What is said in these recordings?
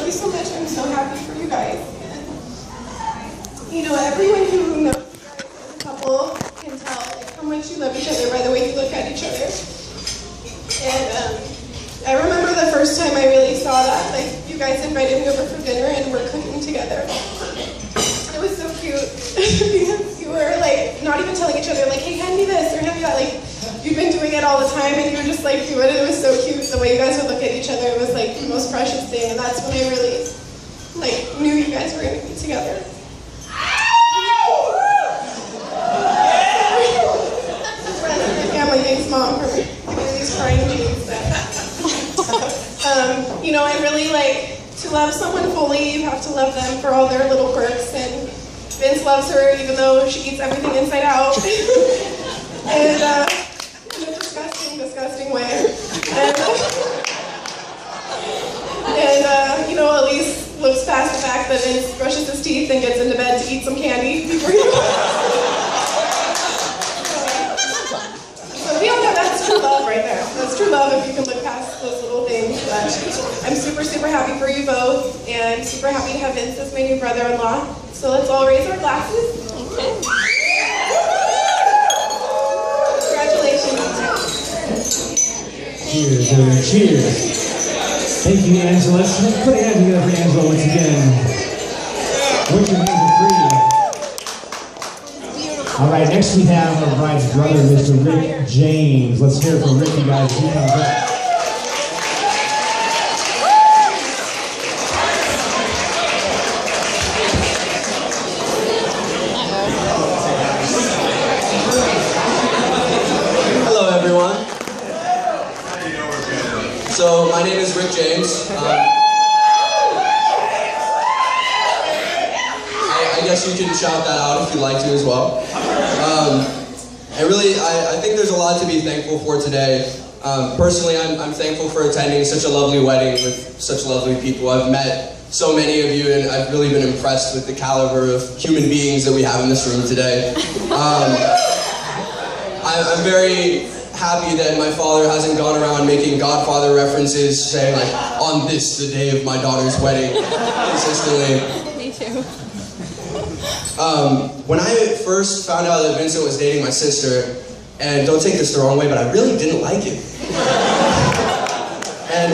you so much. I'm so happy for you guys. And, you know, everyone who knows you guys as a couple can tell like, how much you love each other by the way you look at each other. And I remember the first time I really saw that. Like, you guys invited me over for dinner and we're cooking together. It was so cute because you were like not even telling each other like, hey, hand me this or hand me that. Like, you've been doing it all the time and you were just like doing it. It was so cute. The way you guys would look at each other, it was like the most precious thing. And that's when I really like knew you guys were going to be together. Family thanks Mom for giving me these crying jeans. You know, I really like to love someone fully. You have to love them for all their little quirks. And Vince loves her even though she eats everything inside out. And in a disgusting way. And you know, Elise looks past the fact that Vince brushes his teeth and gets into bed to eat some candy before he So we all know that's true love right there. That's true love if you can look past those little things. But I'm super happy for you both and super happy to have Vince as my new brother-in-law. So let's all raise our glasses. Okay. Cheers, everyone. Cheers. Thank you, Angela. Let's put a hand together for Angela once again. Put your hands free. All right, next we have our bride's brother, Mr. Rick James. Let's hear it from Rick, you guys. He comes up. So, my name is Rick James. I guess you can shout that out if you'd like to as well. I think there's a lot to be thankful for today. Personally, I'm thankful for attending such a lovely wedding with such lovely people. I've met so many of you, and I've really been impressed with the caliber of human beings that we have in this room today. I'm very happy that my father hasn't gone around making Godfather references saying like, on this, the day of my daughter's wedding, consistently. Me too. When I first found out that Vincent was dating my sister, and don't take this the wrong way, but I really didn't like him. And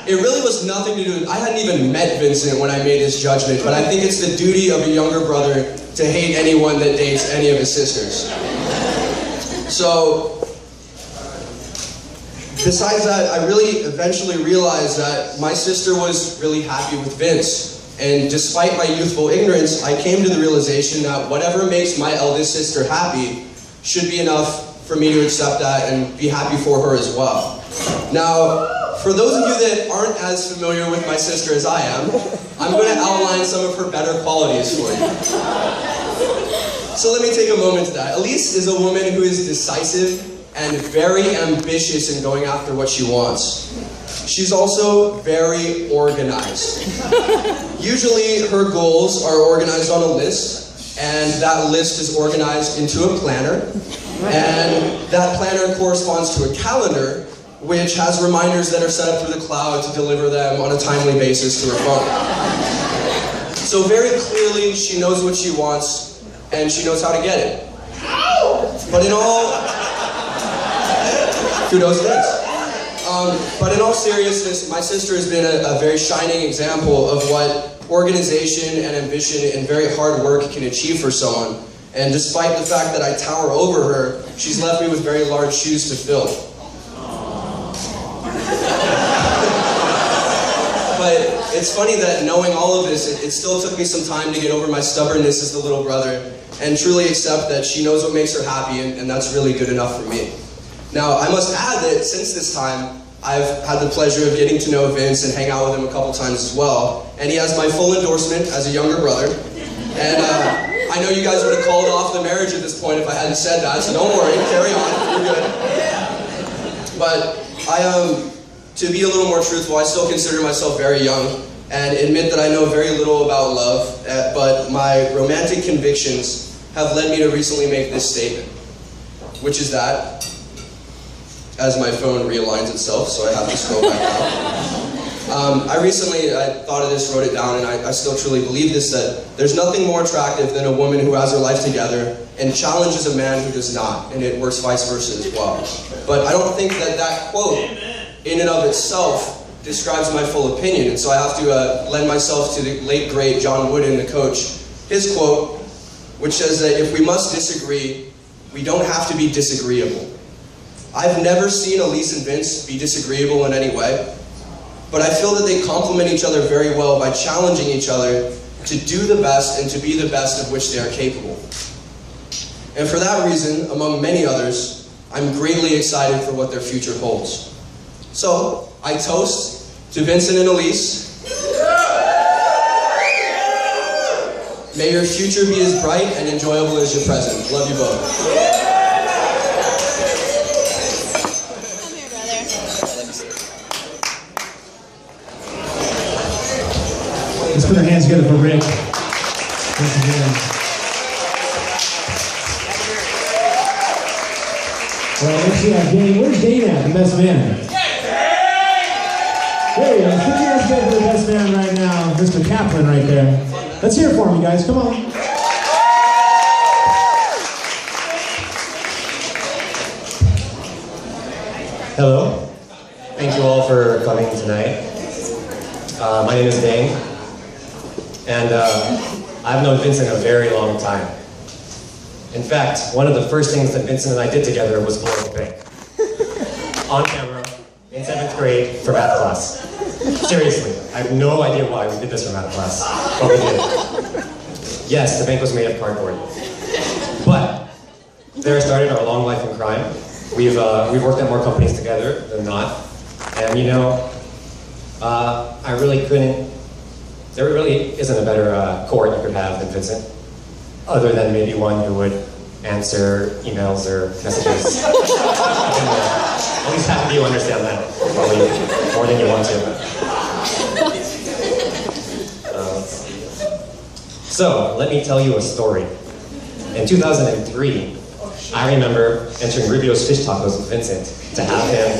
it really was nothing to do with, I hadn't even met Vincent when I made this judgment, but I think it's the duty of a younger brother to hate anyone that dates any of his sisters. So, besides that, I really eventually realized that my sister was really happy with Vince. And despite my youthful ignorance, I came to the realization that whatever makes my eldest sister happy should be enough for me to accept that and be happy for her as well. Now, for those of you that aren't as familiar with my sister as I am, I'm going to outline some of her better qualities for you. So let me take a moment to that. Elise is a woman who is decisive and very ambitious in going after what she wants. She's also very organized. Usually her goals are organized on a list, and that list is organized into a planner, and that planner corresponds to a calendar, which has reminders that are set up through the cloud to deliver them on a timely basis to her phone. So very clearly she knows what she wants, and she knows how to get it. But in all... Kudos, thanks. But in all seriousness, my sister has been a very shining example of what organization and ambition and very hard work can achieve for someone. And despite the fact that I tower over her, she's left me with very large shoes to fill. But it's funny that knowing all of this, it still took me some time to get over my stubbornness as the little brother and truly accept that she knows what makes her happy, and that's really good enough for me. Now, I must add that since this time, I've had the pleasure of getting to know Vince and hang out with him a couple times as well. And he has my full endorsement as a younger brother. And I know you guys would have called off the marriage at this point if I hadn't said that, so don't worry, carry on, you're good. But to be a little more truthful, I still consider myself very young and admit that I know very little about love, but my romantic convictions have led me to recently make this statement, which is that, as my phone realigns itself, so I have to scroll back down. I recently thought of this, wrote it down, and I still truly believe this, that there's nothing more attractive than a woman who has her life together and challenges a man who does not, and it works vice versa as well. But I don't think that that quote, in and of itself, describes my full opinion, and so I have to lend myself to the late, great John Wooden, the coach, his quote, which says that if we must disagree, we don't have to be disagreeable. I've never seen Elise and Vince be disagreeable in any way, but I feel that they complement each other very well by challenging each other to do the best and to be the best of which they are capable. And for that reason, among many others, I'm greatly excited for what their future holds. So, I toast to Vincent and Elise. May your future be as bright and enjoyable as your present. Love you both. Let's put our hands together for Rick. Once again. Well, let's see our Dane. Where's Dane at, the best man? There you go. Put your hands together for the best man right now, Mr. Kaplan right there. Let's hear it for him, you guys. Come on. Hello. Thank you all for coming tonight. My name is Dane. And I've known Vincent a very long time. In fact, one of the first things that Vincent and I did together was blow up a bank. On camera, in 7th grade, for math class. Seriously, I have no idea why we did this for math class, but we did. Yes, the bank was made of cardboard. But there started our long life in crime. We've worked at more companies together than not. And you know, I really couldn't. There really isn't a better court you could have than Vincent, other than maybe one who would answer emails or messages. At least half of you understand that, probably more than you want to. So, let me tell you a story. In 2003, I remember entering Rubio's Fish Tacos with Vincent to have him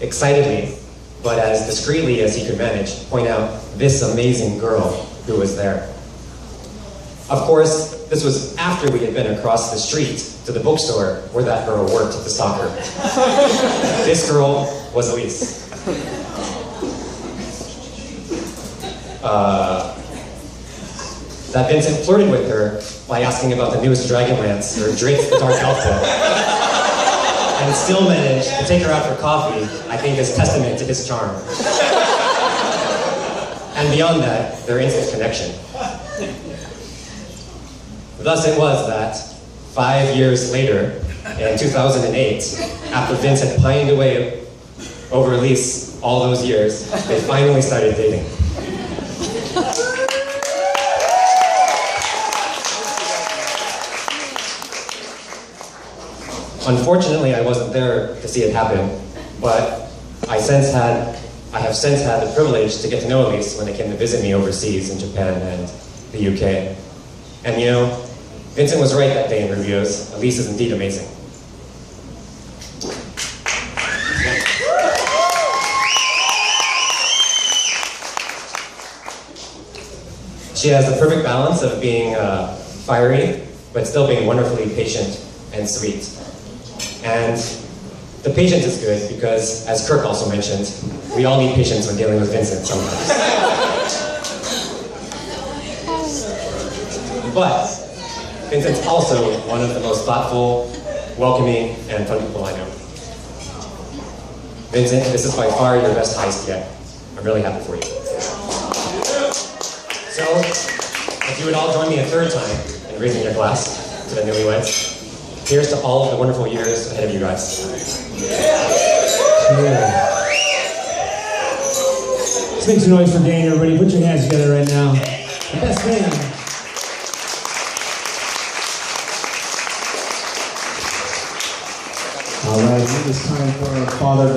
excitedly, but as discreetly as he could manage, point out this amazing girl who was there. Of course, this was after we had been across the street to the bookstore where that girl worked to stalk her. This girl was Elise. That Vincent flirted with her by asking about the newest Dragonlance or Drake the Dark Elf book. And still managed to take her out for coffee, I think is testament to his charm. And beyond that, their instant connection. Thus it was that 5 years later, in 2008, after Vince had pined away over Elise all those years, they finally started dating. Unfortunately, I wasn't there to see it happen, but I have since had the privilege to get to know Elise when they came to visit me overseas in Japan and the UK. And you know, Vincent was right that day in Rubio's. Elise is indeed amazing. She has the perfect balance of being fiery, but still being wonderfully patient and sweet. And the patience is good because, as Kirk also mentioned, we all need patience when dealing with Vincent sometimes. But Vincent's also one of the most thoughtful, welcoming, and fun people I know. Vincent, this is by far your best heist yet. I'm really happy for you. So, if you would all join me a third time in raising your glass to the newlyweds, here's to all of the wonderful years ahead of you guys. Yeah. Let's make some noise for Dane, everybody. Put your hands together right now. The best man. All right, it is time for our father.